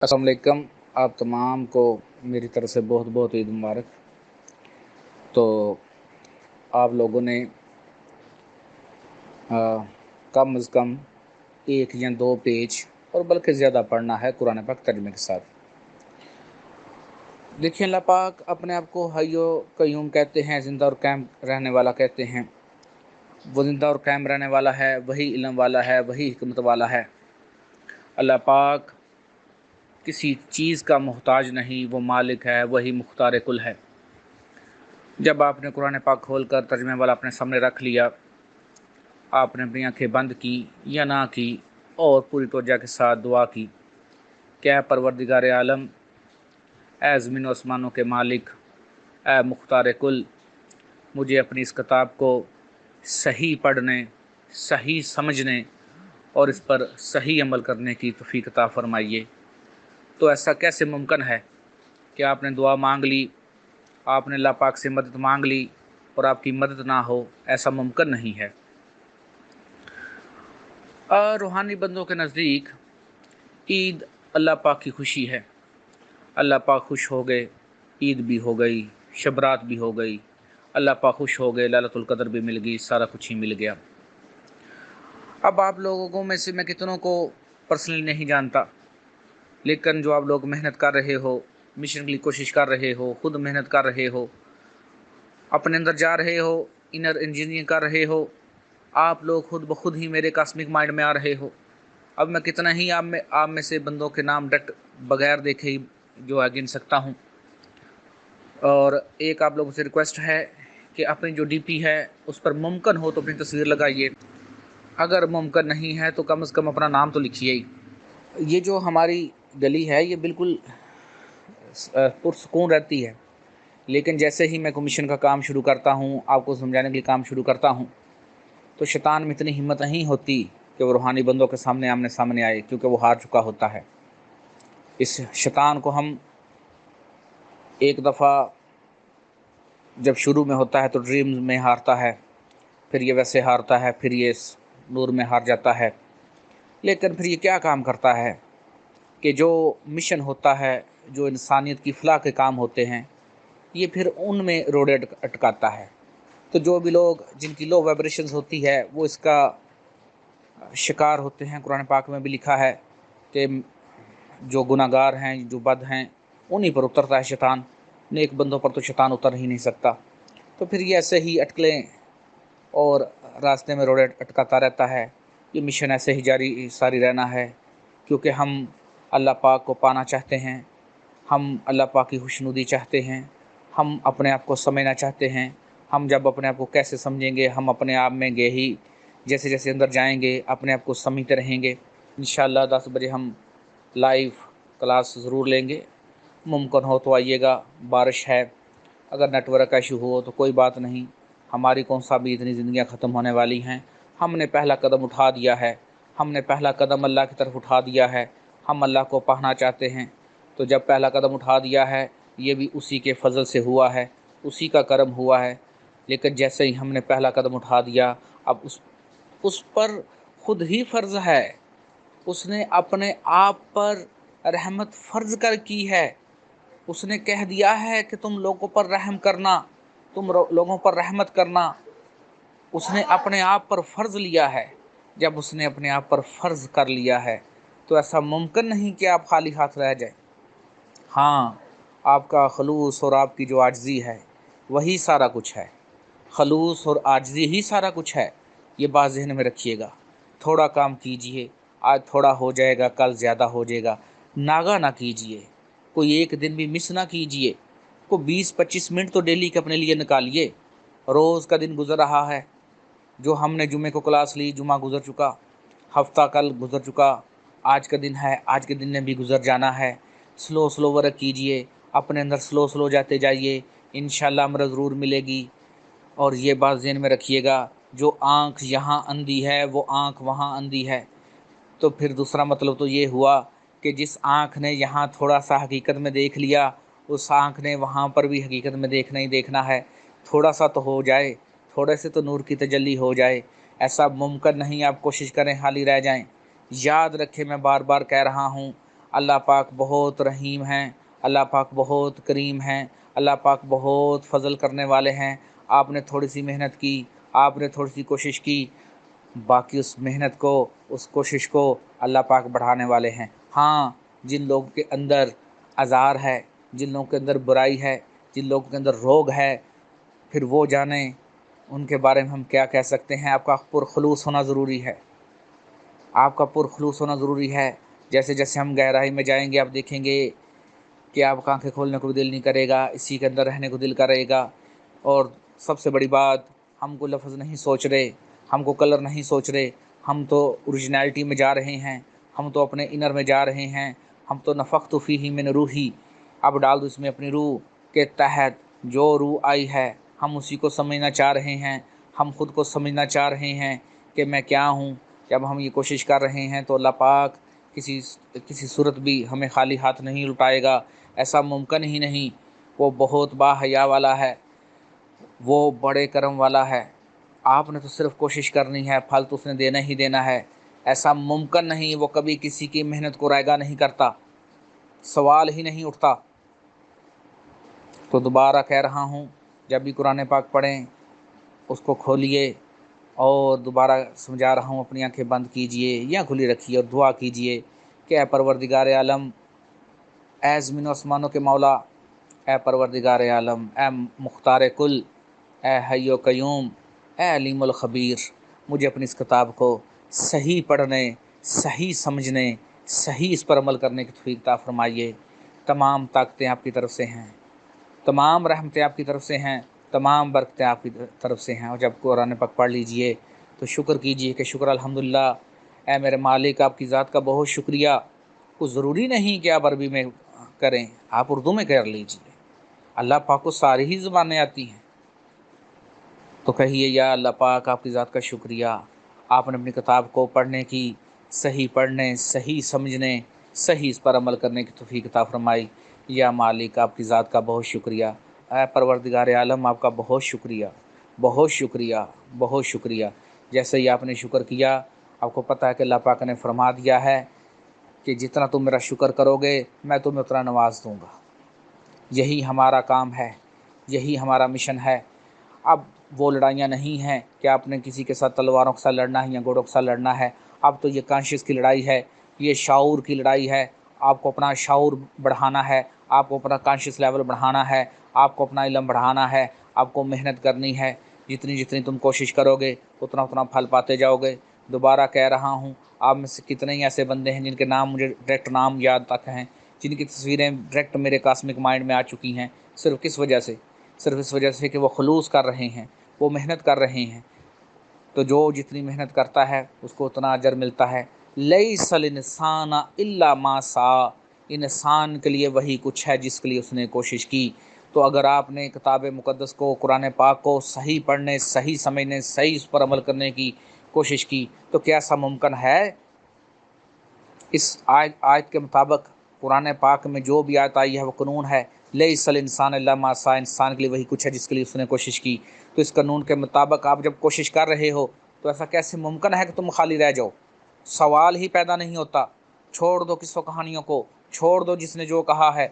السلام علیکم، آپ تمام کو میری طرف سے بہت بہت عید مبارک۔ تو آپ لوگوں نے کم از کم 1 یا 2 پیج اور بلکہ زیادہ پڑھنا ہے قرآن پاک ترجمے کے ساتھ۔ دیکھیں، اللہ پاک اپنے آپ کو حی و قیوم کہتے ہیں، زندہ اور قائم رہنے والا کہتے ہیں۔ وہ زندہ اور قائم رہنے والا ہے، وہی علم والا ہے، وہی حکمت والا ہے۔ اللہ پاک کسی چیز کا محتاج نہیں، وہ مالک ہے، وہی مختار کل ہے۔ جب آپ نے قرآن پاک کھول کر ترجمے والا اپنے سامنے رکھ لیا، آپ نے اپنی آنکھیں بند کی یا نہ کی اور پوری توجہ کے ساتھ دعا کی کہ اے پروردگار عالم، اے زمین و آسمانوں کے مالک، اے مختار کل، مجھے اپنی اس کتاب کو صحیح پڑھنے، صحیح سمجھنے اور اس پر صحیح عمل کرنے کی توفیق عطا فرمائیے۔ تو ایسا کیسے ممکن ہے کہ آپ نے دعا مانگ لی، آپ نے اللہ پاک سے مدد مانگ لی اور آپ کی مدد نہ ہو؟ ایسا ممکن نہیں ہے۔ روحانی بندوں کے نزدیک عید اللہ پاک کی خوشی ہے۔ اللہ پاک خوش ہو گئے، عید بھی ہو گئی، شب رات بھی ہو گئی، اللہ پاک خوش ہو گئے، لیلۃ القدر بھی مل گئی، سارا کچھ ہی مل گیا۔ اب آپ لوگوں میں سے میں کتنوں کو پرسنلی نہیں جانتا، لیکن جو آپ لوگ محنت کر رہے ہو، مشن کے لیے کوشش کر رہے ہو، خود محنت کر رہے ہو، اپنے اندر جا رہے ہو، انر انجینئرنگ کر رہے ہو، آپ لوگ خود بخود ہی میرے کاسمک مائنڈ میں آ رہے ہو۔ اب میں کتنا ہی آپ میں سے بندوں کے نام بغیر دیکھے جو ہے گن سکتا ہوں۔ اور ایک آپ لوگوں سے ریکویسٹ ہے کہ اپنی جو ڈی پی ہے اس پر ممکن ہو تو اپنی تصویر لگائیے، اگر ممکن نہیں ہے تو کم از کم اپنا نام تو لکھیے ہی۔ یہ جو ہماری گلی ہے یہ بالکل پرسکون رہتی ہے، لیکن جیسے ہی میں کمیشن کا کام شروع کرتا ہوں، آپ کو سمجھانے کے لیے کام شروع کرتا ہوں، تو شیطان میں اتنی ہمت نہیں ہوتی کہ وہ روحانی بندوں کے سامنے آمنے سامنے آئے، کیونکہ وہ ہار چکا ہوتا ہے۔ اس شیطان کو ہم ایک دفعہ جب شروع میں ہوتا ہے تو ڈریمز میں ہارتا ہے، پھر یہ ویسے ہارتا ہے، پھر یہ نور میں ہار جاتا ہے، لیکن پھر یہ کیا کام کرتا ہے کہ جو مشن ہوتا ہے، جو انسانیت کی فلاح کے کام ہوتے ہیں، یہ پھر ان میں روڑے اٹکاتا ہے۔ تو جو بھی لوگ جن کی لو وائبریشنز ہوتی ہے وہ اس کا شکار ہوتے ہیں۔ قرآن پاک میں بھی لکھا ہے کہ جو گناہ گار ہیں، جو بد ہیں، انہی پر اترتا ہے شیطان، نیک بندوں پر تو شیطان اتر ہی نہیں سکتا۔ تو پھر یہ ایسے ہی اٹکلیں اور راستے میں روڑے اٹکاتا رہتا ہے۔ یہ مشن ایسے ہی جاری ساری رہنا ہے، کیونکہ ہم اللہ پاک کو پانا چاہتے ہیں، ہم اللہ پاک کی خوشنودی چاہتے ہیں، ہم اپنے آپ کو سمجھنا چاہتے ہیں۔ ہم جب اپنے آپ کو کیسے سمجھیں گے؟ ہم اپنے آپ میں گے ہی جیسے جیسے اندر جائیں گے اپنے آپ کو سمجھتے رہیں گے۔ انشاءاللہ 10 بجے ہم لائیو کلاس ضرور لیں گے، ممکن ہو تو آئیے گا۔ بارش ہے، اگر نیٹ ورک ایشو ہو تو کوئی بات نہیں، ہماری کون سا بھی اتنی زندگیاں ختم ہونے والی ہیں۔ ہم نے پہلا قدم اٹھا دیا ہے، ہم نے پہلا قدم اللہ کی طرف اٹھا دیا ہے، ہم اللہ کو پانا چاہتے ہیں۔ تو جب پہلا قدم اٹھا دیا ہے، یہ بھی اسی کے فضل سے ہوا ہے، اسی کا کرم ہوا ہے۔ لیکن جیسے ہی ہم نے پہلا قدم اٹھا دیا، اب اس پر خود ہی فرض ہے، اس نے اپنے آپ پر رحمت فرض کر کی ہے۔ اس نے کہہ دیا ہے کہ تم لوگوں پر رحم کرنا، تم لوگوں پر رحمت کرنا، اس نے اپنے آپ پر فرض لیا ہے۔ جب اس نے اپنے آپ پر فرض کر لیا ہے تو ایسا ممکن نہیں کہ آپ خالی ہاتھ رہ جائیں۔ ہاں، آپ کا خلوص اور آپ کی جو عاجزی ہے وہی سارا کچھ ہے، خلوص اور عاجزی ہی سارا کچھ ہے، یہ بات ذہن میں رکھیے گا۔ تھوڑا کام کیجئے، آج تھوڑا ہو جائے گا، کل زیادہ ہو جائے گا، ناغہ نہ کیجئے، کوئی ایک دن بھی مس نہ کیجئے، کوئی 20-25 منٹ تو ڈیلی کے اپنے لیے نکالیے۔ روز کا دن گزر رہا ہے، جو ہم نے جمعے کو کلاس لی، جمعہ گزر چکا، ہفتہ کل گزر چکا، آج کا دن ہے، آج کے دن نے بھی گزر جانا ہے۔ سلو ورک کیجئے، اپنے اندر سلو جاتے جائیے، انشاءاللہ امر ضرور ملے گی۔ اور یہ بات ذہن میں رکھیے گا، جو آنکھ یہاں اندھی ہے وہ آنکھ وہاں اندھی ہے۔ تو پھر دوسرا مطلب تو یہ ہوا کہ جس آنکھ نے یہاں تھوڑا سا حقیقت میں دیکھ لیا، اس آنکھ نے وہاں پر بھی حقیقت میں دیکھنا ہی دیکھنا ہے۔ تھوڑا سا تو ہو جائے، تھوڑے سے تو نور کی تجلی ہو جائے۔ ایسا ممکن نہیں آپ کوشش کریں حالی رہ جائیں۔ یاد رکھیں، میں بار بار کہہ رہا ہوں، اللہ پاک بہت رحیم ہیں، اللہ پاک بہت کریم ہیں، اللہ پاک بہت فضل کرنے والے ہیں۔ آپ نے تھوڑی سی محنت کی، آپ نے تھوڑی سی کوشش کی، باقی اس محنت کو، اس کوشش کو اللہ پاک بڑھانے والے ہیں۔ ہاں، جن لوگوں کے اندر آزار ہے، جن لوگوں کے اندر برائی ہے، جن لوگوں کے اندر روگ ہے، پھر وہ جانیں ان کے بارے میں ہم کیا کہہ سکتے ہیں۔ آپ کا پرخلوص ہونا ضروری ہے، آپ کا پرخلوص ہونا ضروری ہے۔ جیسے جیسے ہم گہرائی میں جائیں گے آپ دیکھیں گے کہ آپ کا آنکھیں کھولنے کو بھی دل نہیں کرے گا، اسی کے اندر رہنے کو دل کرے گا۔ اور سب سے بڑی بات، ہم کو لفظ نہیں سوچ رہے، ہم کو کلر نہیں سوچ رہے، ہم تو اوریجنلٹی میں جا رہے ہیں، ہم تو اپنے انر میں جا رہے ہیں، ہم تو نفخت فیہ من روحی، اب ڈال دو اس میں اپنی روح کے تحت جو روح آئی ہے، ہم اسی کو سمجھنا چاہ رہے ہیں، ہم خود کو سمجھنا چاہ رہے ہیں کہ میں کیا ہوں۔ جب ہم یہ کوشش کر رہے ہیں تو اللہ پاک کسی صورت بھی ہمیں خالی ہاتھ نہیں لٹائے گا، ایسا ممکن ہی نہیں۔ وہ بہت باحیا والا ہے، وہ بڑے کرم والا ہے۔ آپ نے تو صرف کوشش کرنی ہے، پھل تو اس نے دینا ہی دینا ہے۔ ایسا ممکن نہیں، وہ کبھی کسی کی محنت کو رائگاں نہیں کرتا، سوال ہی نہیں اٹھتا۔ تو دوبارہ کہہ رہا ہوں، جب بھی قرآن پاک پڑھیں اس کو کھولیے، اور دوبارہ سمجھا رہا ہوں اپنی آنکھیں بند کیجئے یا کھلی رکھیے اور دعا کیجئے کہ اے پروردگار عالم، اے زمین و آسمانوں کے مولا، اے پروردگار عالم، اے مختار کل، اے حی و قیوم، اے علیم الخبیر، مجھے اپنی اس کتاب کو صحیح پڑھنے، صحیح سمجھنے، صحیح اس پر عمل کرنے کی توفیق عطا فرمائیے۔ تمام طاقتیں آپ کی طرف سے ہیں، تمام رحمتیں آپ کی طرف سے ہیں، تمام برکتیں آپ کی طرف سے ہیں۔ اور جب قرآن پاک پڑھ لیجئے تو شکر کیجئے کہ شکر الحمدللہ، اے میرے مالک آپ کی ذات کا بہت شکریہ۔ کچھ ضروری نہیں کہ آپ عربی میں کریں، آپ اردو میں کر لیجئے، اللہ پاک کو ساری ہی زبانیں آتی ہیں۔ تو کہیے یا اللہ پاک آپ کی ذات کا شکریہ، آپ نے اپنی کتاب کو پڑھنے کی، صحیح پڑھنے، صحیح سمجھنے، صحیح اس پر عمل کرنے کی توفیق عطا فرمائی۔ یا مالک آپ کی ذات کا بہت شکریہ، اے پروردگار عالم آپ کا بہت شکریہ، بہت شکریہ، بہت شکریہ۔ جیسے ہی آپ نے شکر کیا، آپ کو پتہ ہے کہ اللہ پاک نے فرما دیا ہے کہ جتنا تم میرا شکر کرو گے میں تمہیں اتنا نواز دوں گا۔ یہی ہمارا کام ہے، یہی ہمارا مشن ہے۔ اب وہ لڑائیاں نہیں ہیں کہ آپ نے کسی کے ساتھ تلواروں کے ساتھ لڑنا ہے یا گھوڑوں کے ساتھ لڑنا ہے۔ اب تو یہ کانشیس کی لڑائی ہے، یہ شعور کی لڑائی ہے۔ آپ کو اپنا شعور بڑھانا ہے، آپ کو اپنا کانشیس لیول بڑھانا ہے، آپ کو اپنا علم بڑھانا ہے، آپ کو محنت کرنی ہے۔ جتنی تم کوشش کرو گے اتنا پھل پاتے جاؤ گے۔ دوبارہ کہہ رہا ہوں، آپ میں سے کتنے ہی ایسے بندے ہیں جن کے نام مجھے ڈائریکٹ نام یاد تک ہیں، جن کی تصویریں ڈائریکٹ میرے کاسمک مائنڈ میں آ چکی ہیں، صرف کس وجہ سے؟ صرف اس وجہ سے کہ وہ خلوص کر رہے ہیں، وہ محنت کر رہے ہیں۔ تو جو جتنی محنت کرتا ہے اس کو اتنا اجر ملتا ہے۔ لیس الانسان الا ما سعی، انسان کے لیے وہی کچھ ہے جس کے لیے اس نے کوشش کی۔ تو اگر آپ نے کتاب مقدس کو، قرآن پاک کو صحیح پڑھنے، صحیح سمجھنے، صحیح اس پر عمل کرنے کی کوشش کی تو کیا ایسا ممکن ہے؟ اس آیت کے مطابق قرآن پاک میں جو بھی آیت آئی ہے وہ قانون ہے، لیس الانسان الا ما سعی، انسان کے لیے وہی کچھ ہے جس کے لیے اس نے کوشش کی۔ تو اس قانون کے مطابق آپ جب کوشش کر رہے ہو تو ایسا کیسے ممکن ہے کہ تم خالی رہ جاؤ؟ سوال ہی پیدا نہیں ہوتا۔ چھوڑ دو قصوں کہانیوں کو، چھوڑ دو جس نے جو کہا ہے۔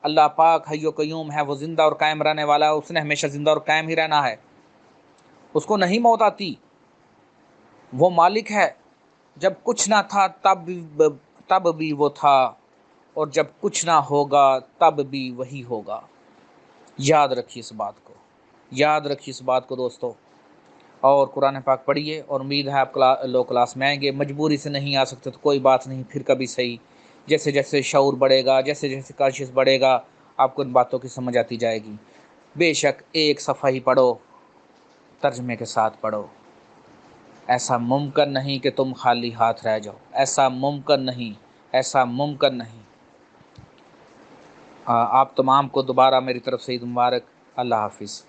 اللہ پاک حی و قیوم ہے، وہ زندہ اور قائم رہنے والا ہے، اس نے ہمیشہ زندہ اور قائم ہی رہنا ہے، اس کو نہیں موت آتی۔ وہ مالک ہے، جب کچھ نہ تھا تب بھی وہ تھا، اور جب کچھ نہ ہوگا تب بھی وہی ہوگا۔ یاد رکھیے اس بات کو، یاد رکھیے اس بات کو دوستو۔ اور قرآن پاک پڑھیے، اور امید ہے آپ لوگ کلاس میں آئیں گے۔ مجبوری سے نہیں آ سکتے تو کوئی بات نہیں، پھر کبھی صحیح۔ جیسے جیسے شعور بڑھے گا، جیسے جیسے کانشیس بڑھے گا، آپ کو ان باتوں کی سمجھ آتی جائے گی۔ بے شک ایک صفحہ ہی پڑھو، ترجمے کے ساتھ پڑھو۔ ایسا ممکن نہیں کہ تم خالی ہاتھ رہ جاؤ، ایسا ممکن نہیں، ایسا ممکن نہیں۔ آپ تمام کو دوبارہ میری طرف سے عید مبارک۔ اللہ حافظ۔